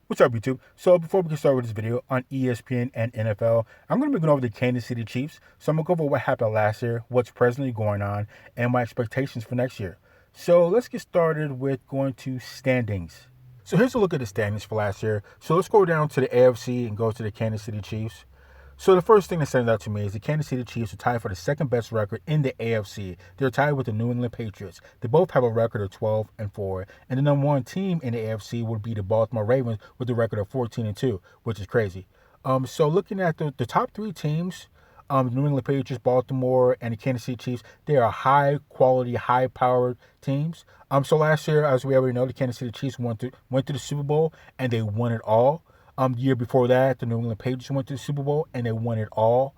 What's up, YouTube? So before we get started with this video on ESPN and NFL, I'm going to be going over the Kansas City Chiefs. So I'm going to go over what happened last year, what's presently going on, and my expectations for next year. So let's get started with going to standings. So here's a look at the standings for last year. So let's go down to the AFC and go to the Kansas City Chiefs. So the first thing that stands out to me is the Kansas City Chiefs are tied for the second best record in the AFC. They're tied with the New England Patriots. They both have a record of 12-4, and the number one team in the AFC would be the Baltimore Ravens with a record of 14-2, which is crazy. So looking at the top three teams, New England Patriots, Baltimore, and the Kansas City Chiefs, they are high quality, high powered teams. So last year, as we already know, the Kansas City Chiefs went to the Super Bowl and they won it all. The year before that, the New England Patriots went to the Super Bowl and they won it all.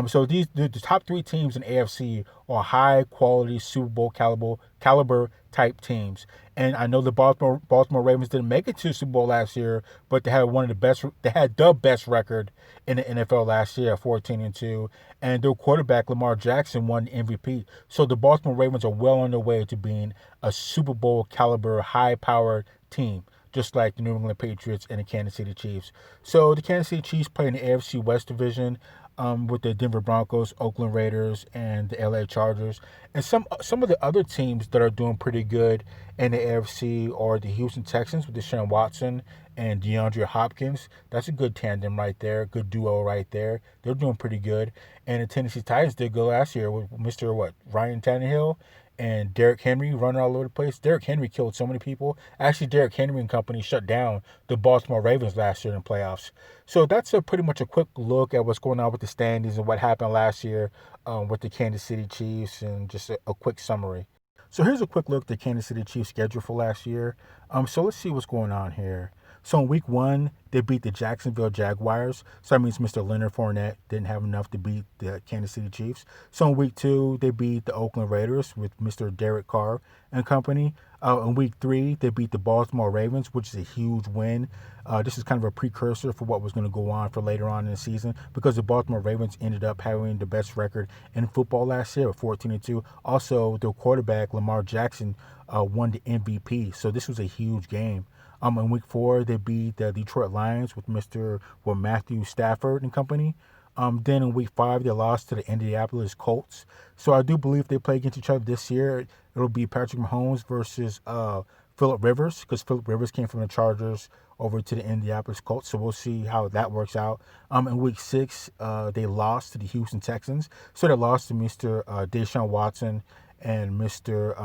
So the top three teams in AFC are high quality Super Bowl caliber type teams. And I know the Baltimore Ravens didn't make it to the Super Bowl last year, but they had the best record in the NFL last year at 14-2. And their quarterback Lamar Jackson won the MVP. So the Baltimore Ravens are well on their way to being a Super Bowl caliber, high powered team, just like the New England Patriots and the Kansas City Chiefs. So the Kansas City Chiefs play in the AFC West Division with the Denver Broncos, Oakland Raiders, and the LA Chargers. And some of the other teams that are doing pretty good in the AFC are the Houston Texans with Deshaun Watson and DeAndre Hopkins. That's a good tandem right there, good duo right there. They're doing pretty good. And the Tennessee Titans did good last year with Ryan Tannehill and Derrick Henry running all over the place. Derrick Henry killed so many people. Actually, Derrick Henry and company shut down the Baltimore Ravens last year in the playoffs. So that's pretty much a quick look at what's going on with the standings and what happened last year with the Kansas City Chiefs, and just a quick summary. So here's a quick look at the Kansas City Chiefs schedule for last year. So let's see what's going on here. So in week 1, they beat the Jacksonville Jaguars. So that means Mr. Leonard Fournette didn't have enough to beat the Kansas City Chiefs. So in week 2, they beat the Oakland Raiders with Mr. Derek Carr and company. In week 3, they beat the Baltimore Ravens, which is a huge win. This is kind of a precursor for what was going to go on for later on in the season, because the Baltimore Ravens ended up having the best record in football last year, 14-2. Also, their quarterback, Lamar Jackson, won the MVP. So this was a huge game. In week 4, they beat the Detroit Lions with Matthew Stafford and company. Then in week 5, they lost to the Indianapolis Colts. So I do believe they play against each other this year. It'll be Patrick Mahomes versus Phillip Rivers, because Phillip Rivers came from the Chargers over to the Indianapolis Colts. So we'll see how that works out. In week 6, they lost to the Houston Texans. So they lost to Mr. Deshaun Watson and Mr.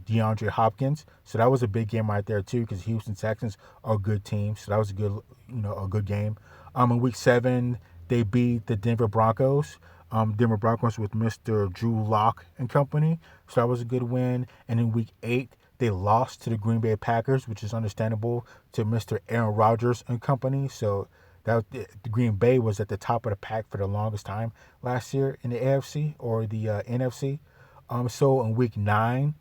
DeAndre Hopkins. So that was a big game right there too, because Houston Texans are a good team. So that was a good game. In week 7, they beat the Denver Broncos. Denver Broncos with Mr. Drew Lock and company. So that was a good win. And in week 8, they lost to the Green Bay Packers, which is understandable, to Mr. Aaron Rodgers and company. So the Green Bay was at the top of the pack for the longest time last year in the AFC or the NFC. So in week 9,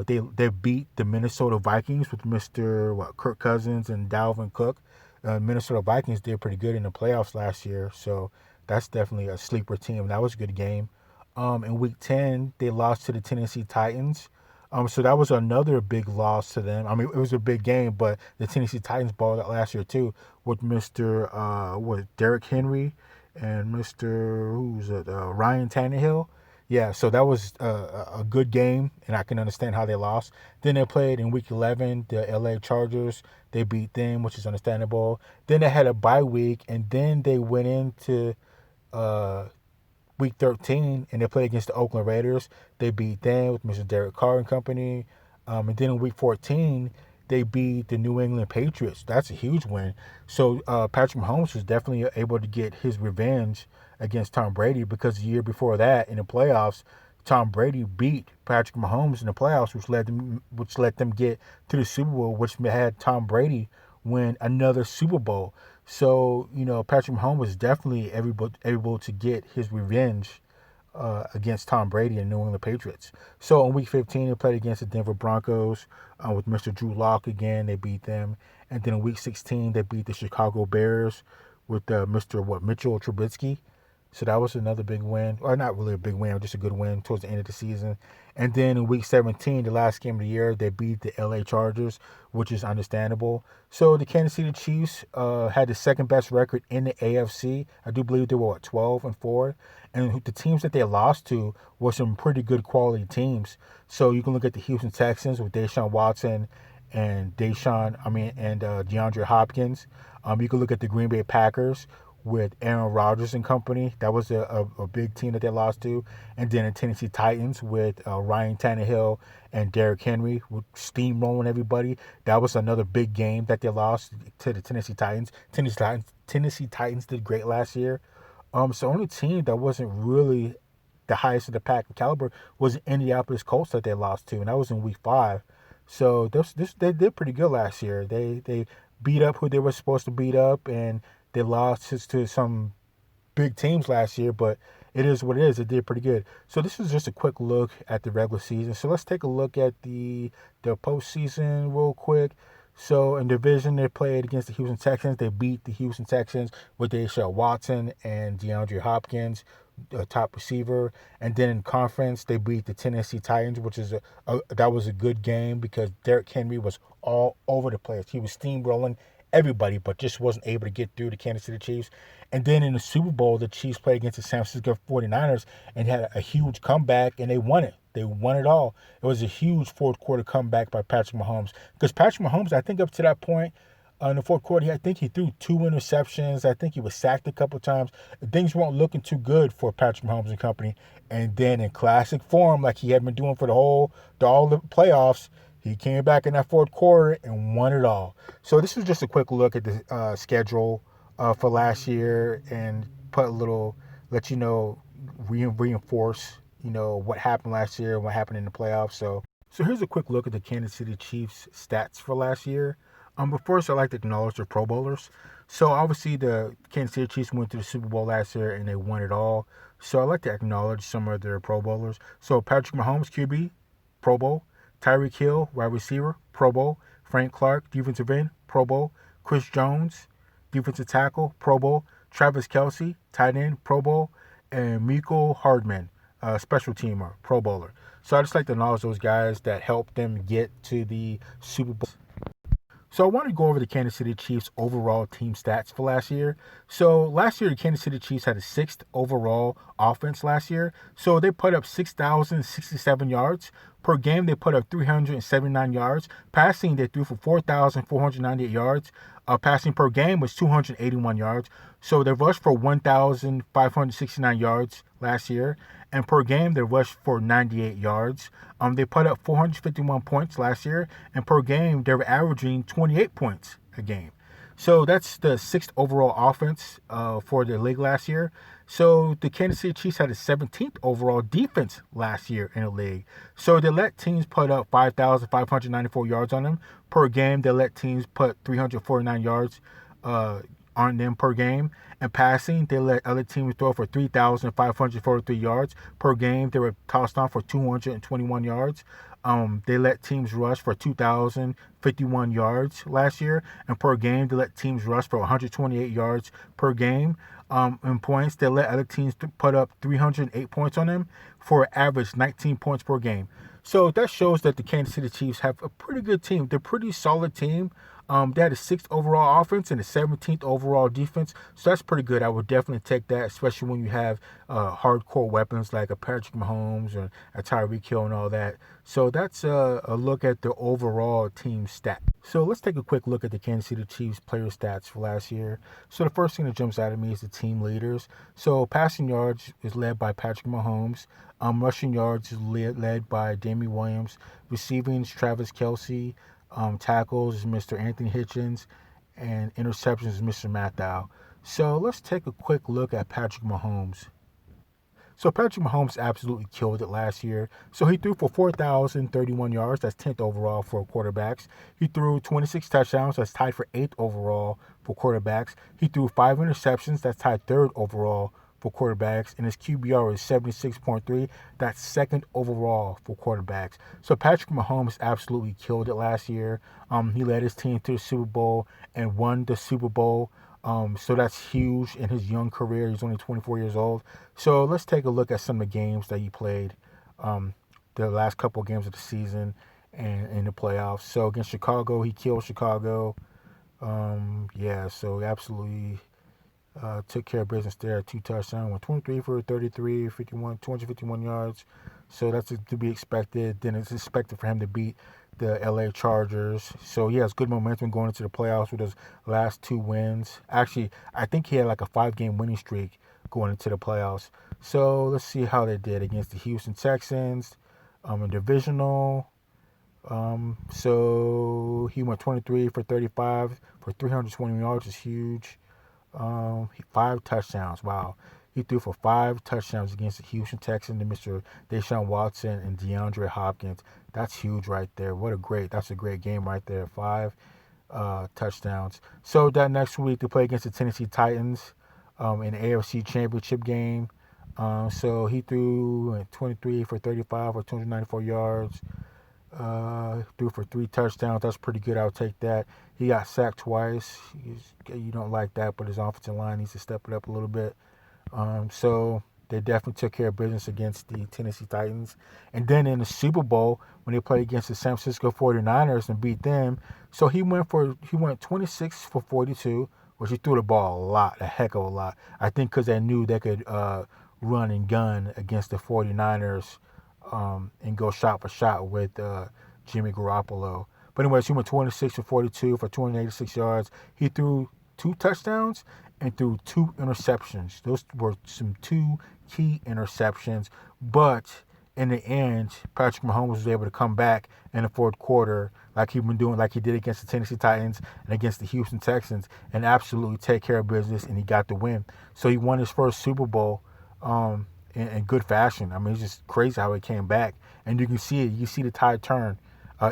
they beat the Minnesota Vikings with Mr. Kirk Cousins and Dalvin Cook. Minnesota Vikings did pretty good in the playoffs last year, so that's definitely a sleeper team. That was a good game. In week 10, they lost to the Tennessee Titans. So that was another big loss to them. I mean, it was a big game, but the Tennessee Titans balled out last year too with Mr. Derrick Henry and Mr. Ryan Tannehill. Yeah, so that was a good game, and I can understand how they lost. Then they played in week 11, the LA Chargers. They beat them, which is understandable. Then they had a bye week, and then they went into week 13, and they played against the Oakland Raiders. They beat them with Mr. Derek Carr and company. And then in week 14, they beat the New England Patriots. That's a huge win. So Patrick Mahomes was definitely able to get his revenge against Tom Brady, because the year before that in the playoffs, Tom Brady beat Patrick Mahomes in the playoffs, which let them get to the Super Bowl, which had Tom Brady win another Super Bowl. So Patrick Mahomes was definitely able to get his revenge against Tom Brady and New England Patriots. So in week 15, they played against the Denver Broncos with Mr. Drew Lock again. They beat them. And then in week 16, they beat the Chicago Bears with Mr. Mitchell Trubisky. So that was another big win, or not really a big win, just a good win towards the end of the season. And then in week 17, the last game of the year, they beat the LA Chargers, which is understandable. So the Kansas City Chiefs had the second best record in the AFC. I do believe they were 12-4, and the teams that they lost to were some pretty good quality teams. So you can look at the Houston Texans with Deshaun Watson and DeAndre Hopkins. You can look at the Green Bay Packers with Aaron Rodgers and company. That was a big team that they lost to. And then the Tennessee Titans with Ryan Tannehill and Derrick Henry with steamrolling everybody. That was another big game that they lost to the Tennessee Titans. Tennessee Titans did great last year. So the only team that wasn't really the highest of the pack caliber was the Indianapolis Colts that they lost to, and that was in week 5. So they did pretty good last year. They beat up who they were supposed to beat up, and they lost to some big teams last year, but it is what it is. It did pretty good. So this is just a quick look at the regular season. So let's take a look at the postseason real quick. So in division, they played against the Houston Texans. They beat the Houston Texans with Deshaun Watson and DeAndre Hopkins, top receiver. And then in conference, they beat the Tennessee Titans, which is that was a good game because Derrick Henry was all over the place. He was steamrolling everybody, but just wasn't able to get through the Kansas City Chiefs. And then in the Super Bowl, the Chiefs played against the San Francisco 49ers and had a huge comeback, and they won it. They won it all. It was a huge fourth quarter comeback by Patrick Mahomes. Because Patrick Mahomes, I think up to that point, in the fourth quarter, I think he threw 2 interceptions. I think he was sacked a couple times. Things weren't looking too good for Patrick Mahomes and company. And then in classic form, like he had been doing for all the playoffs, he came back in that fourth quarter and won it all. So this is just a quick look at the schedule for last year and let you know, reinforce, what happened last year and what happened in the playoffs. So here's a quick look at the Kansas City Chiefs stats for last year. But first, I'd like to acknowledge the Pro Bowlers. So obviously, the Kansas City Chiefs went to the Super Bowl last year and they won it all. So I'd like to acknowledge some of their Pro Bowlers. So Patrick Mahomes, QB, Pro Bowl. Tyreek Hill, wide receiver, Pro Bowl. Frank Clark, defensive end, Pro Bowl. Chris Jones, defensive tackle, Pro Bowl. Travis Kelce, tight end, Pro Bowl. And Mecole Hardman, special teamer, Pro Bowler. So I just like to acknowledge those guys that helped them get to the Super Bowl. So I want to go over the Kansas City Chiefs overall team stats for last year. So last year, the Kansas City Chiefs had a 6th overall offense last year. So they put up 6,067 yards. Per game, they put up 379 yards. Passing, they threw for 4,498 yards. Passing per game was 281 yards. So they rushed for 1,569 yards last year. And per game, they rushed for 98 yards. They put up 451 points last year. And per game, they were averaging 28 points a game. So that's the 6th overall offense for the league last year. So the Kansas City Chiefs had a 17th overall defense last year in the league. So they let teams put up 5,594 yards on them. Per game, they let teams put 349 yards on them per game. And passing, they let other teams throw for 3,543 yards. Per game, they were tossed on for 221 yards. They let teams rush for 2,051 yards last year. And per game, they let teams rush for 128 yards per game. In points, they let other teams put up 308 points on them for an average 19 points per game. So that shows that the Kansas City Chiefs have a pretty good team. They're a pretty solid team. They had a 6th overall offense and a 17th overall defense. So that's pretty good. I would definitely take that, especially when you have hardcore weapons like a Patrick Mahomes or a Tyreek Hill and all that. So that's a look at the overall team stat. So let's take a quick look at the Kansas City Chiefs player stats for last year. So the first thing that jumps out at me is the team leaders. So passing yards is led by Patrick Mahomes. Rushing yards is led by Damian Williams. Receiving is Travis Kelce. Tackles is Mr. Anthony Hitchens, and interceptions is Mr. Matt Dow. So let's take a quick look at Patrick Mahomes. So Patrick Mahomes absolutely killed it last year. So he threw for 4,031 yards. That's 10th overall for quarterbacks. He threw 26 touchdowns. That's tied for 8th overall for quarterbacks. He threw 5 interceptions. That's tied 3rd overall for quarterbacks, and his QBR is 76.3. That's 2nd overall for quarterbacks. So Patrick Mahomes absolutely killed it last year. He led his team to the Super Bowl and won the Super Bowl. So that's huge in his young career. He's only 24 years old. So let's take a look at some of the games that he played, um, the last couple of games of the season and in the playoffs. So against Chicago, he killed Chicago. Yeah, so absolutely took care of business there. 2 touchdowns, went 23 for 33, 51, 251 yards. So that's to be expected. Then it's expected for him to beat the LA Chargers. So he has good momentum going into the playoffs with his last 2 wins. Actually, I think he had like a 5-game winning streak going into the playoffs. So let's see how they did against the Houston Texans in divisional. So he went 23 for 35 for 320 yards, is huge. 5 touchdowns. Wow. He threw for 5 touchdowns against the Houston Texans to Mr. Deshaun Watson and DeAndre Hopkins. That's huge right there. That's a great game right there. 5 touchdowns. So that next week they play against the Tennessee Titans in the AFC Championship game. So he threw 23 for 35 for 294 yards. Threw for 3 touchdowns. That's pretty good. I'll take that. He got sacked twice. You don't like that, but his offensive line needs to step it up a little bit. So they definitely took care of business against the Tennessee Titans. And then in the Super Bowl, when they played against the San Francisco 49ers and beat them, so he went 26 for 42, which he threw the ball a heck of a lot. I think because they knew they could run and gun against the 49ers and go shot for shot with Jimmy Garoppolo. But anyways, he went 26 for 42 for 286 yards. He threw 2 touchdowns and threw 2 interceptions. Those were some 2 key interceptions. But in the end, Patrick Mahomes was able to come back in the fourth quarter like he did against the Tennessee Titans and against the Houston Texans, and absolutely take care of business, and he got the win. So he won his first Super Bowl in good fashion. I mean, it's just crazy how he came back. And you can see it. You see the tide turn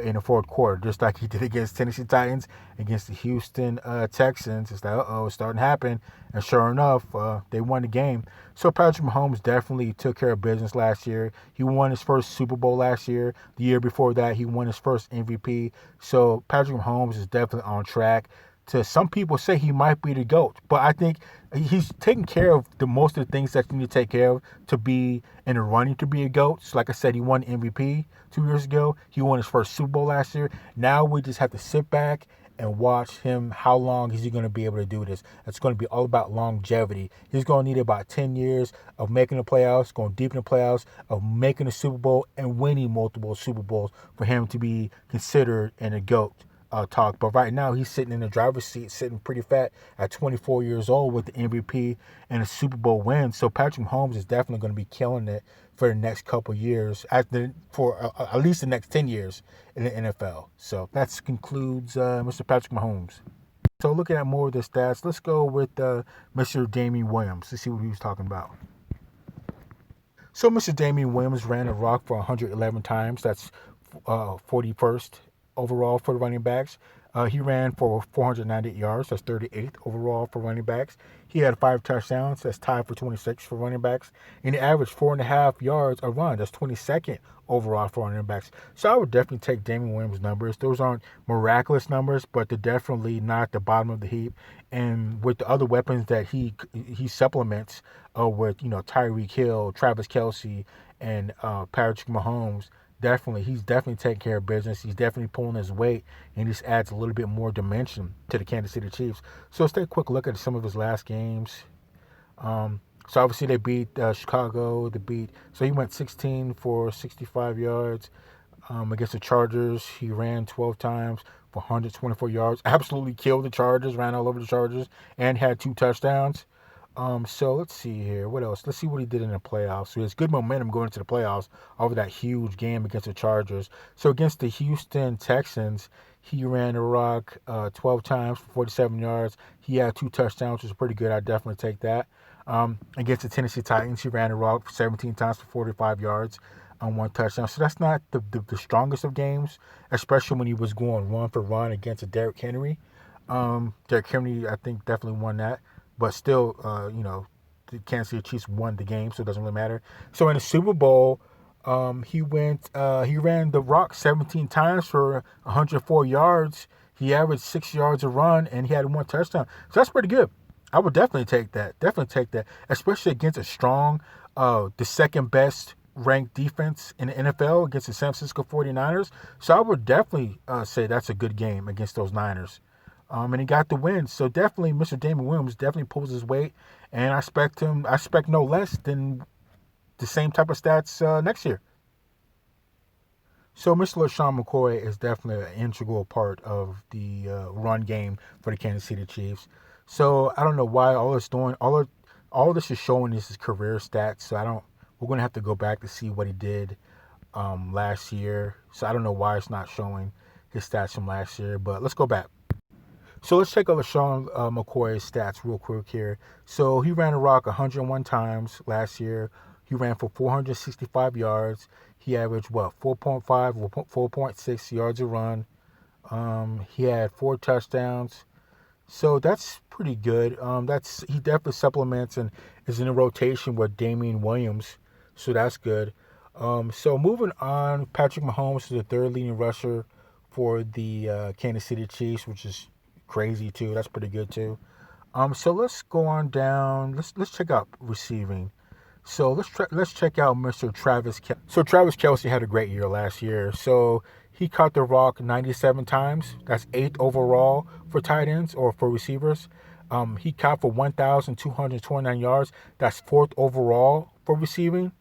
in the fourth quarter, just like he did against Tennessee Titans, against the Houston Texans. It's like, it's starting to happen. And sure enough, they won the game. So Patrick Mahomes definitely took care of business last year. He won his first Super Bowl last year. The year before that, he won his first MVP. So Patrick Mahomes is definitely on track. Some people say he might be the GOAT, but I think he's taking care of most of the things that you need to take care of to be in the running to be a GOAT. So like I said, he won MVP 2 years ago. He won his first Super Bowl last year. Now we just have to sit back and watch him. How long is he going to be able to do this? It's going to be all about longevity. He's going to need about 10 years of making the playoffs, going deep in the playoffs, of making the Super Bowl and winning multiple Super Bowls for him to be considered in a GOAT. Talk. But right now he's sitting in the driver's seat, sitting pretty fat at 24 years old with the MVP and a Super Bowl win. So Patrick Mahomes is definitely going to be killing it for the next couple years, for at least the next 10 years in the NFL. So that concludes Mr. Patrick Mahomes. So looking at more of the stats, let's go with Mr. Damian Williams to see what he was talking about. So Mr. Damian Williams ran the rock for 111 times. That's 41st overall for the running backs. He ran for 498 yards. That's 38th overall for running backs. He had 5 touchdowns. That's tied for 26 for running backs. And he averaged 4.5 yards a run. That's 22nd overall for running backs. So I would definitely take Damian Williams' numbers. Those aren't miraculous numbers, but they're definitely not at the bottom of the heap. And with the other weapons that he supplements with, Tyreek Hill, Travis Kelce, and Patrick Mahomes, he's definitely taking care of business. He's definitely pulling his weight, and he just adds a little bit more dimension to the Kansas City Chiefs. So let's take a quick look at some of his last games. So obviously they beat Chicago. So he went 16 for 65 yards against the Chargers. He ran 12 times for 124 yards. Absolutely killed the Chargers. Ran all over the Chargers and had 2 touchdowns. So let's see here. What else? Let's see what he did in the playoffs. So he has good momentum going into the playoffs over that huge game against the Chargers. So against the Houston Texans, he ran the rock 12 times for 47 yards. He had 2 touchdowns, which is pretty good. I'd definitely take that. Against the Tennessee Titans, he ran the rock 17 times for 45 yards on 1 touchdown. So that's not the strongest of games, especially when he was going run for run against a Derrick Henry. Derrick Henry, I think, definitely won that. But still, the Kansas City Chiefs won the game, so it doesn't really matter. So in the Super Bowl, he ran the rock 17 times for 104 yards. He averaged 6 yards a run, and he had 1 touchdown. So that's pretty good. I would definitely take that. Definitely take that, especially against a strong, the second best ranked defense in the NFL against the San Francisco 49ers. So I would definitely say that's a good game against those Niners. And he got the win. So definitely, Mr. Damon Williams definitely pulls his weight, and I expect him. I expect no less than the same type of stats next year. So Mr. LaShawn McCoy is definitely an integral part of the run game for the Kansas City Chiefs. So I don't know why all it's doing, all this is showing is his career stats. So I don't. We're gonna have to go back to see what he did last year. So I don't know why it's not showing his stats from last year. But let's go back. So let's check out LaShawn McCoy's stats real quick here. So he ran a rock 101 times last year. He ran for 465 yards. He averaged what 4.5 or 4.6 yards a run. He had 4 touchdowns. So that's pretty good. That's he definitely supplements and is in a rotation with Damian Williams. So that's good. So moving on, Patrick Mahomes is the third leading rusher for the Kansas City Chiefs, which is crazy too. That's pretty good too. So let's go on down. Let's check out receiving. So let's check out Mr. Travis. So Travis Kelce had a great year last year. So he caught the rock 97 times. That's eighth overall for tight ends or for receivers. He caught for 1,229 yards. That's fourth overall for receiving.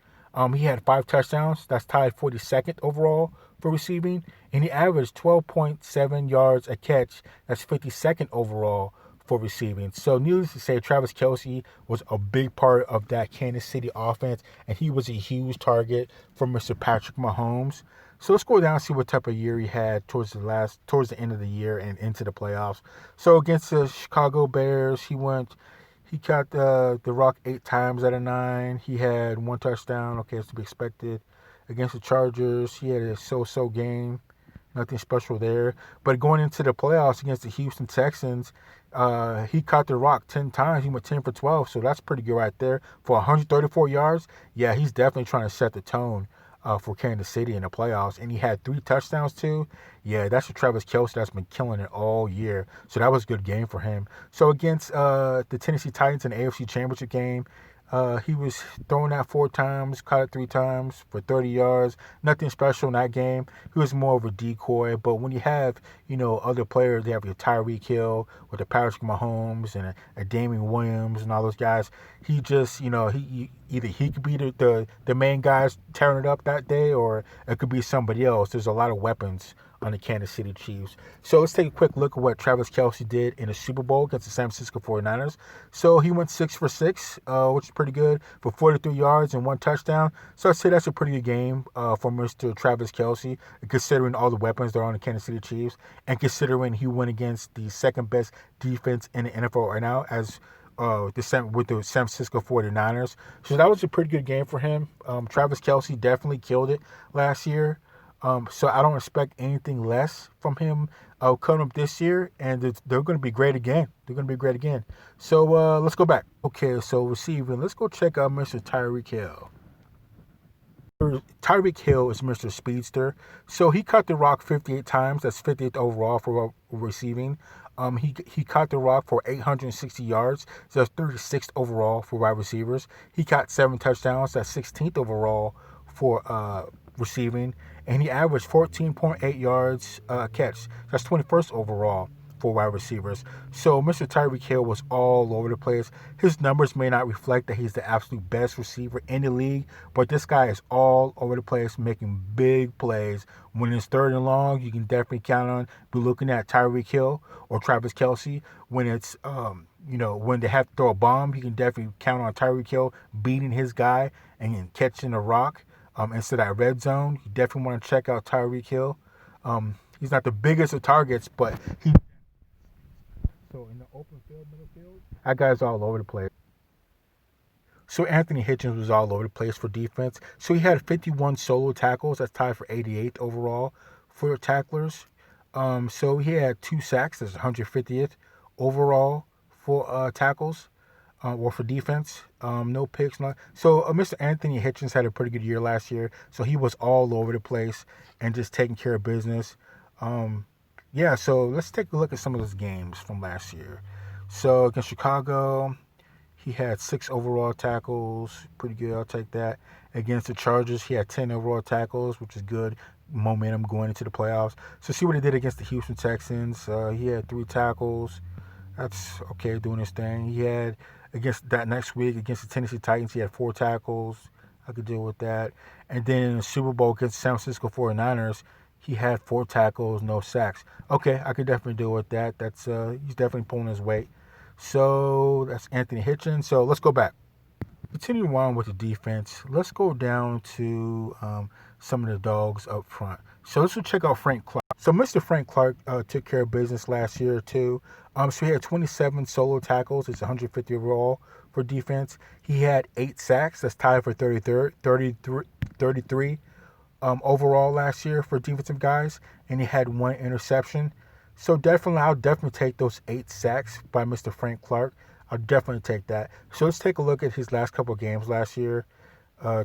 He had 5 touchdowns. That's tied 42nd overall for receiving. And he averaged 12.7 yards a catch. That's 52nd overall for receiving. So needless to say, Travis Kelce was a big part of that Kansas City offense, and he was a huge target for Mr. Patrick Mahomes. So let's go down and see what type of year he had towards the end of the year and into the playoffs. So against the Chicago Bears, he caught the rock 8 times out of 9. He had 1 touchdown. Okay, it's to be expected. Against the Chargers, he had a so-so game. Nothing special there. But going into the playoffs against the Houston Texans, he caught the rock 10 times. He went 10 for 12, so that's pretty good right there. For 134 yards, yeah, he's definitely trying to set the tone for Kansas City in the playoffs. And he had 3 touchdowns too. Yeah, that's for Travis Kelce that's been killing it all year. So that was a good game for him. So against the Tennessee Titans in the AFC Championship game, he was thrown out 4 times, caught it 3 times for 30 yards. Nothing special in that game. He was more of a decoy. But when you have, other players, they have your Tyreek Hill with the Patrick Mahomes and a Damian Williams and all those guys. He just, he either he could be the main guys tearing it up that day, or it could be somebody else. There's a lot of weapons on the Kansas City Chiefs. So let's take a quick look at what Travis Kelce did in the Super Bowl against the San Francisco 49ers. So he went 6 for 6, which is pretty good, for 43 yards and 1 touchdown. So I'd say that's a pretty good game for Mr. Travis Kelce, considering all the weapons that are on the Kansas City Chiefs, and considering he went against the second best defense in the NFL right now as with the San Francisco 49ers. So that was a pretty good game for him. Travis Kelce definitely killed it last year. So I don't expect anything less from him coming up this year, and they're going to be great again. They're going to be great again. So let's go back. Okay, so receiving. Let's go check out Mr. Tyreek Hill. Tyreek Hill is Mr. Speedster. So he caught the rock 58 times. That's 50th overall for receiving. He caught the rock for 860 yards. So that's 36th overall for wide receivers. He caught 7 touchdowns. That's 16th overall for receiving. And he averaged 14.8 yards catch. That's 21st overall for wide receivers. So Mr. Tyreek Hill was all over the place. His numbers may not reflect that he's the absolute best receiver in the league, but this guy is all over the place making big plays. When it's third and long, you can definitely count on be looking at Tyreek Hill or Travis Kelce. When it's when they have to throw a bomb, you can definitely count on Tyreek Hill beating his guy and catching a rock. Instead of that red zone, you definitely want to check out Tyreek Hill. He's not the biggest of targets, but he. So in the open field, middle field, that guy's all over the place. So Anthony Hitchens was all over the place for defense. So he had 51 solo tackles. That's tied for 88th overall for tacklers. So he had 2 sacks. That's 150th overall for tackles. Or for defense, no picks. So Mr. Anthony Hitchens had a pretty good year last year. So he was all over the place and just taking care of business. So let's take a look at some of those games from last year. So against Chicago, he had 6 overall tackles. Pretty good. I'll take that. Against the Chargers, he had 10 overall tackles, which is good momentum going into the playoffs. So see what he did against the Houston Texans. He had 3 tackles. That's okay, doing his thing. He had against that next week against the Tennessee Titans, he had 4 tackles. I could deal with that. And then in the Super Bowl against the San Francisco 49ers, he had 4 tackles, no sacks. Okay, I could definitely deal with that. That's he's definitely pulling his weight. So that's Anthony Hitchens. So let's go back. Continuing on with the defense, let's go down to some of the dogs up front. So let's check out Frank Clark. So Mr. Frank Clark took care of business last year too. So he had 27 solo tackles. It's 150 overall for defense. He had 8 sacks. That's tied for 33 overall last year for defensive guys. And he had 1 interception. So I'll definitely take those 8 sacks by Mr. Frank Clark. I'll definitely take that. So let's take a look at his last couple of games last year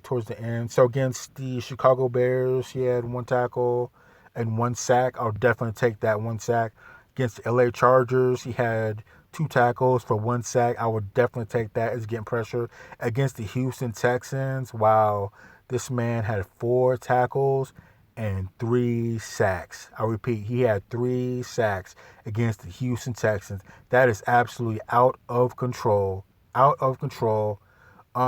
towards the end. So against the Chicago Bears, he had 1 tackle and 1 sack. I'll definitely take that 1 sack. Against the LA Chargers, he had 2 tackles for 1 sack. I would definitely take that as getting pressure. Against the Houston Texans, wow, this man had 4 tackles and 3 sacks. I repeat, he had 3 sacks against the Houston Texans. That is absolutely out of control. Out of control.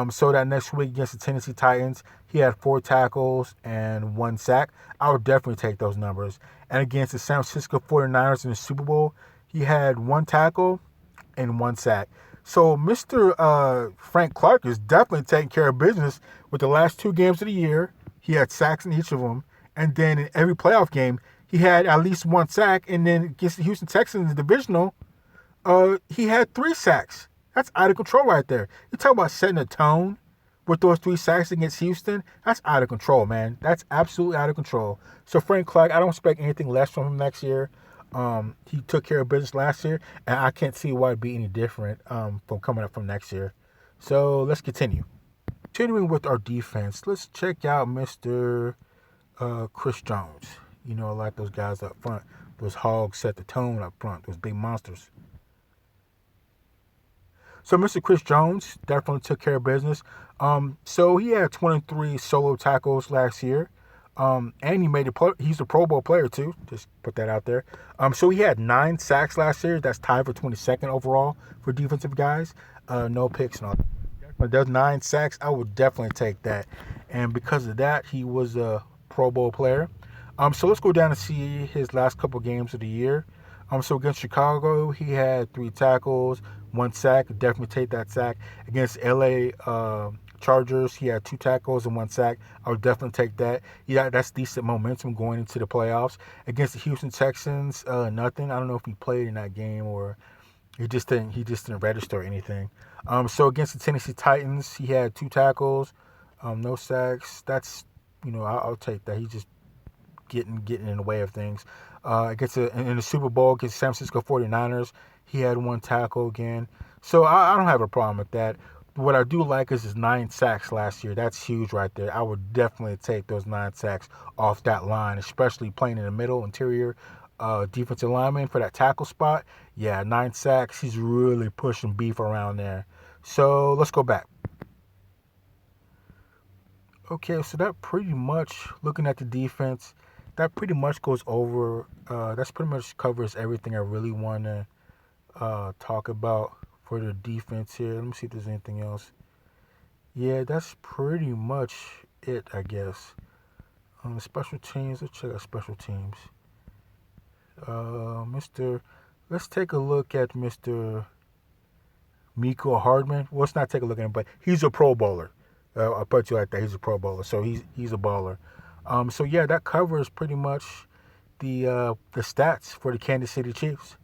So that next week against the Tennessee Titans, he had 4 tackles and 1 sack. I would definitely take those numbers. And against the San Francisco 49ers in the Super Bowl, he had 1 tackle and 1 sack. So Mr. Frank Clark is definitely taking care of business with the last 2 games of the year. He had sacks in each of them. And then in every playoff game, he had at least 1 sack. And then against the Houston Texans in the divisional, he had 3 sacks. That's out of control right there. You talk about setting a tone with those 3 sacks against Houston. That's out of control, man. That's absolutely out of control. So Frank Clark, I don't expect anything less from him next year. He took care of business last year, and I can't see why it'd be any different from coming up from next year. So let's continue. Continuing with our defense, let's check out Mr. Chris Jones. You know, I like those guys up front. Those hogs set the tone up front. Those big monsters. So Mr. Chris Jones definitely took care of business. So he had 23 solo tackles last year. And he he's a Pro Bowl player too. Just put that out there. So he had 9 sacks last year. That's tied for 22nd overall for defensive guys. No picks and all that. But there's 9 sacks. I would definitely take that. And because of that, he was a Pro Bowl player. So let's go down and see his last couple games of the year. So against Chicago, he had 3 tackles, 1 sack. Definitely take that sack. Against LA Chargers, he had 2 tackles and 1 sack. I would definitely take that. Yeah, that's decent momentum going into the playoffs. Against the Houston Texans, nothing. I don't know if he played in that game or he just didn't register or anything. So against the Tennessee Titans, he had 2 tackles, no sacks. That's I'll take that. He's just getting in the way of things. In the Super Bowl against San Francisco 49ers, he had 1 tackle again. So I don't have a problem with that. What I do like is his 9 sacks last year. That's huge right there. I would definitely take those 9 sacks off that line, especially playing in the middle, interior defensive lineman for that tackle spot. Yeah, 9 sacks. He's really pushing beef around there. So let's go back. Okay, so that pretty much, looking at the defense, that pretty much goes over, that's pretty much covers everything I really want to talk about for the defense here. Let me see if there's anything else. Yeah, that's pretty much it, I guess. Special teams, let's check out special teams. Let's take a look at Mr. Miko Hardman. Well, let's not take a look at him, but he's a Pro Bowler. I'll put you like that. He's a Pro Bowler, so he's a baller. So yeah, that covers pretty much the stats for the Kansas City Chiefs.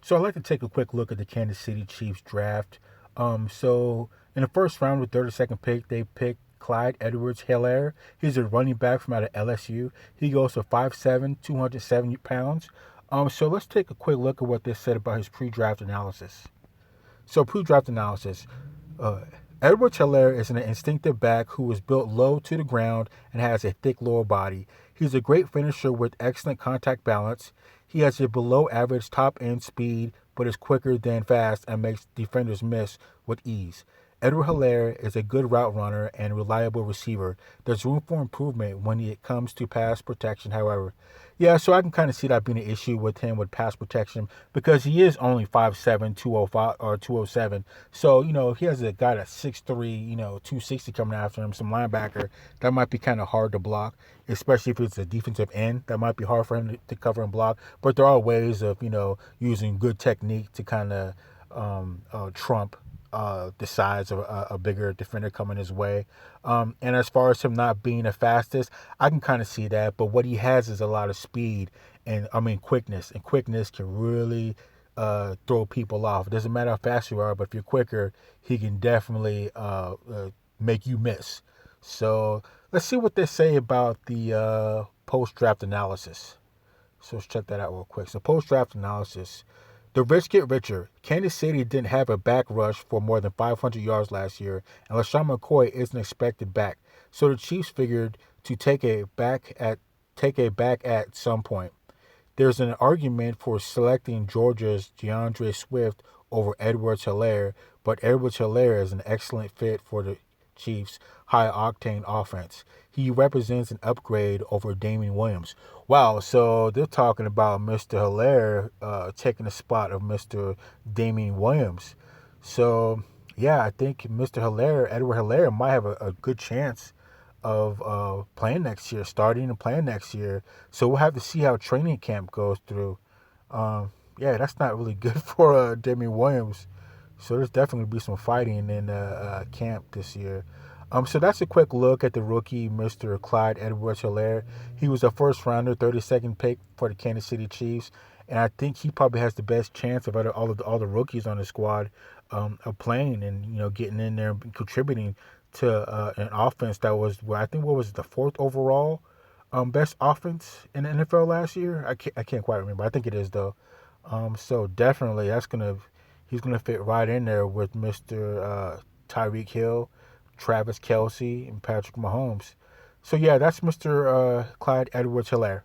So I'd like to take a quick look at the Kansas City Chiefs draft. So in the first round with 32nd pick, they picked Clyde Edwards-Helaire. He's a running back from out of LSU. He goes to 5'7", 270 pounds. So let's take a quick look at what they said about his pre-draft analysis. So pre-draft analysis. Edwards-Helaire is an instinctive back who is built low to the ground and has a thick lower body. He's a great finisher with excellent contact balance. He has a below average top end speed, but is quicker than fast and makes defenders miss with ease. Edward-Helaire is a good route runner and reliable receiver. There's room for improvement when it comes to pass protection, however. Yeah, so I can kind of see that being an issue with him with pass protection because he is only 5'7", 205 or 207. So, he has a guy that's 6'3", 260 coming after him, some linebacker. That might be kind of hard to block, especially if it's a defensive end. That might be hard for him to cover and block. But there are ways of, using good technique to kind of trump the size of a bigger defender coming his way. And as far as him not being the fastest, I can kind of see that. But what he has is a lot of speed and, quickness. And quickness can really throw people off. It doesn't matter how fast you are, but if you're quicker, he can definitely make you miss. So let's see what they say about the post-draft analysis. So let's check that out real quick. So post-draft analysis. The rich get richer. Kansas City didn't have a back rush for more than 500 yards last year, and LaShawn McCoy isn't expected back. So the Chiefs figured to take a back at some point. There's an argument for selecting Georgia's DeAndre Swift over Edwards-Helaire, but Edwards-Helaire is an excellent fit for the Chiefs' high-octane offense. He represents an upgrade over Damien Williams. Wow, so they're talking about Mr. Helaire taking the spot of Mr. Damien Williams. So, yeah, I think Mr. Helaire, Edward-Helaire, might have a good chance of playing next year, starting and playing next year. So we'll have to see how training camp goes through. Yeah, that's not really good for Damien Williams. So there's definitely going to be some fighting in camp this year. So that's a quick look at the rookie, Mr. Clyde Edwards-Helaire. He was a first rounder, 32nd pick for the Kansas City Chiefs, and I think he probably has the best chance of all the rookies on the squad of playing and getting in there and contributing to an offense that was, well, I think, what was it, the fourth overall best offense in the NFL last year. I can't quite remember. I think it is though. So definitely he's gonna fit right in there with Mr. Tyreek Hill, Travis Kelce, and Patrick Mahomes. So yeah, that's Mr. Clyde Edwards-Helaire.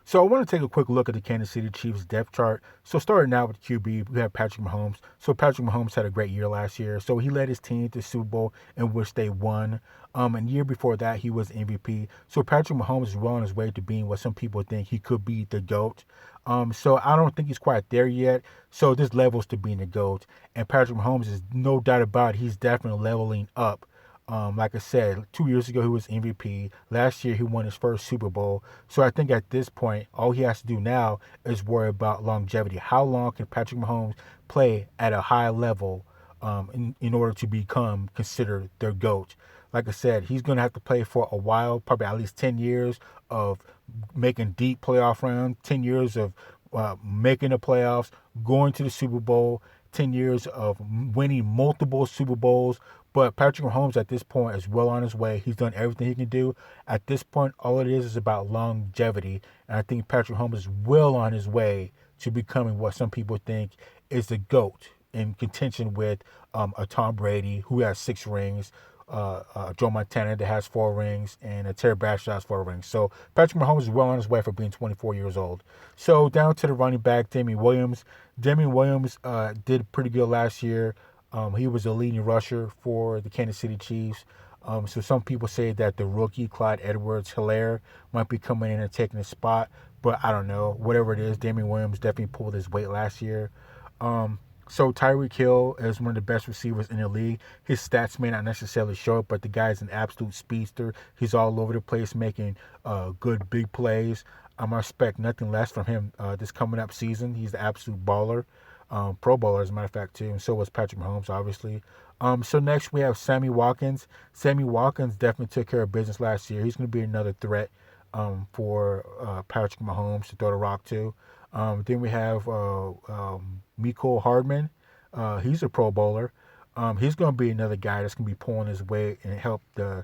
So I want to take a quick look at the Kansas City Chiefs depth chart. So starting out with QB, we have Patrick Mahomes. So Patrick Mahomes had a great year last year. So he led his team to the Super Bowl in which they won. And the year before that, he was MVP. So Patrick Mahomes is well on his way to being what some people think he could be, the GOAT. So I don't think he's quite there yet. So there's levels to being the GOAT. And Patrick Mahomes is no doubt about it. He's definitely leveling up. Like I said, 2 years ago he was MVP. Last year he won his first Super Bowl. So I think at this point, all he has to do now is worry about longevity. How long can Patrick Mahomes play at a high level in order to become considered their GOAT? Like I said, he's going to have to play for a while, probably at least 10 years of making deep playoff runs, 10 years of making the playoffs, going to the Super Bowl, 10 years of winning multiple Super Bowls. But Patrick Mahomes at this point is well on his way. He's done everything he can do. At this point, all it is about longevity. And I think Patrick Mahomes is well on his way to becoming what some people think is the GOAT in contention with a Tom Brady who has 6 rings, Joe Montana that has 4 rings, and a Terry Bradshaw has 4 rings. So Patrick Mahomes is well on his way for being 24 years old. So down to the running back, Damien Williams. Damien Williams did pretty good last year. He was a leading rusher for the Kansas City Chiefs. So some people say that the rookie, Clyde Edwards-Helaire, might be coming in and taking his spot. But I don't know. Whatever it is, Damien Williams definitely pulled his weight last year. So Tyreek Hill is one of the best receivers in the league. His stats may not necessarily show it, but the guy's an absolute speedster. He's all over the place making good big plays. I expect nothing less from him this coming up season. He's the absolute baller. Pro Bowler, as a matter of fact, too. And so was Patrick Mahomes, obviously. So next we have Sammy Watkins. Sammy Watkins definitely took care of business last year. He's going to be another threat for Patrick Mahomes to throw the rock to. Then we have Mecole Hardman. He's a Pro Bowler. He's going to be another guy that's going to be pulling his weight and help the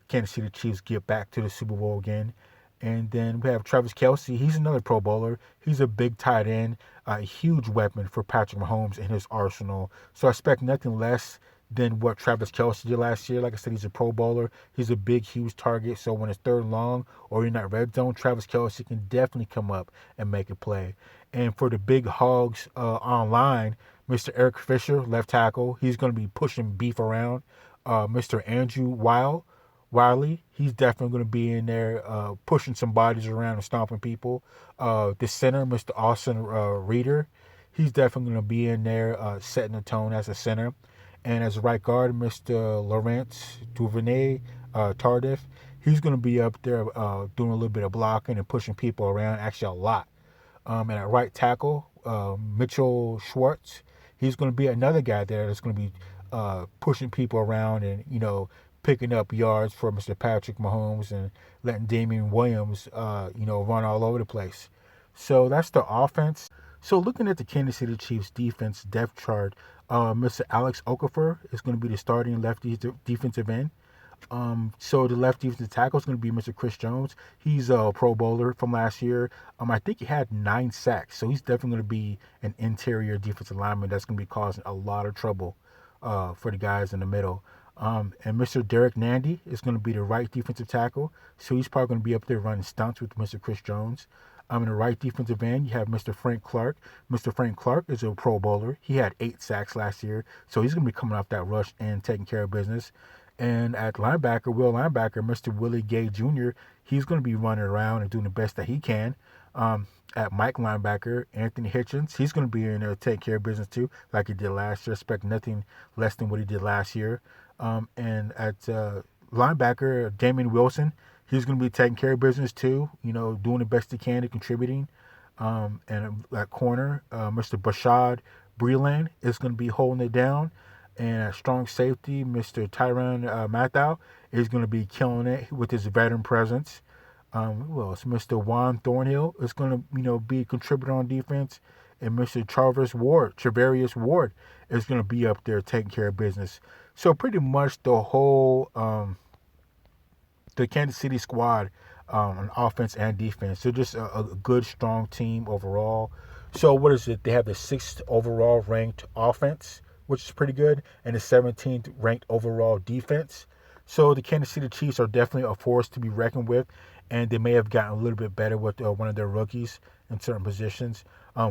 Kansas City Chiefs get back to the Super Bowl again. And then we have Travis Kelce. He's another Pro Bowler. He's a big tight end, a huge weapon for Patrick Mahomes in his arsenal. So I expect nothing less than what Travis Kelce did last year. Like I said, he's a Pro Bowler. He's a big, huge target. So when it's third and long or you're not red zone, Travis Kelce can definitely come up and make a play. And for the big hogs online, Mr. Eric Fisher, left tackle, he's going to be pushing beef around. Mr. Andrew Wiley, he's definitely going to be in there pushing some bodies around and stomping people. The center, Mr. Austin Reeder, he's definitely going to be in there setting the tone as a center. And as a right guard, Mr. Laurent Duvernay Tardif, he's going to be up there doing a little bit of blocking and pushing people around, actually a lot. And at right tackle, Mitchell Schwartz, he's going to be another guy there that's going to be pushing people around and, picking up yards for Mr. Patrick Mahomes and letting Damian Williams, run all over the place. So that's the offense. So looking at the Kansas City Chiefs defense depth chart, Mr. Alex Okafor is going to be the starting left defensive end. So the left defensive tackle is going to be Mr. Chris Jones. He's a Pro Bowler from last year. I think he had 9 sacks, so he's definitely going to be an interior defensive lineman that's going to be causing a lot of trouble for the guys in the middle. And Mr. Derek Nandy is going to be the right defensive tackle, so he's probably going to be up there running stunts with Mr. Chris Jones. In the right defensive end, you have Mr. Frank Clark. Mr. Frank Clark is a Pro Bowler. He had 8 sacks last year, so he's going to be coming off that rush and taking care of business. And at linebacker, Mr. Willie Gay Jr., he's going to be running around and doing the best that he can. At Mike linebacker, Anthony Hitchens, he's going to be in there to take care of business too, like he did last year. Expect nothing less than what he did last year. And at linebacker, Damian Wilson, he's going to be taking care of business too, doing the best he can and contributing. And at corner, Mr. Bashad Breeland is going to be holding it down. And at strong safety, Mr. Tyrann Mathieu is going to be killing it with his veteran presence. Who else? Mr. Juan Thornhill is going to, be a contributor on defense. And Mr. Travarius Ward is going to be up there taking care of business. So pretty much the whole, the Kansas City squad on offense and defense. So just a good, strong team overall. So what is it? They have the 6th overall ranked offense, which is pretty good, and the 17th ranked overall defense. So the Kansas City Chiefs are definitely a force to be reckoned with, and they may have gotten a little bit better with one of their rookies in certain positions,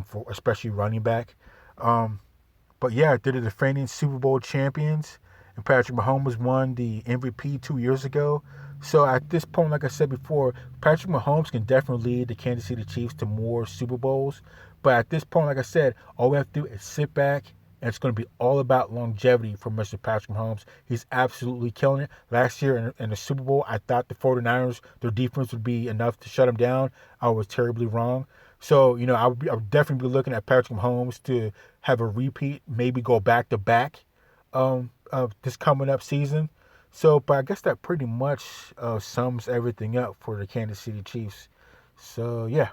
for especially running back. But yeah, they're the defending Super Bowl champions, and Patrick Mahomes won the MVP 2 years ago. So at this point, like I said before, Patrick Mahomes can definitely lead the Kansas City Chiefs to more Super Bowls. But at this point, like I said, all we have to do is sit back, and it's going to be all about longevity for Mr. Patrick Mahomes. He's absolutely killing it. Last year in the Super Bowl, I thought the 49ers, their defense would be enough to shut him down. I was terribly wrong. So, I would definitely be looking at Patrick Mahomes to have a repeat, maybe go back-to-back this coming up season. So, but I guess that pretty much sums everything up for the Kansas City Chiefs. So, yeah.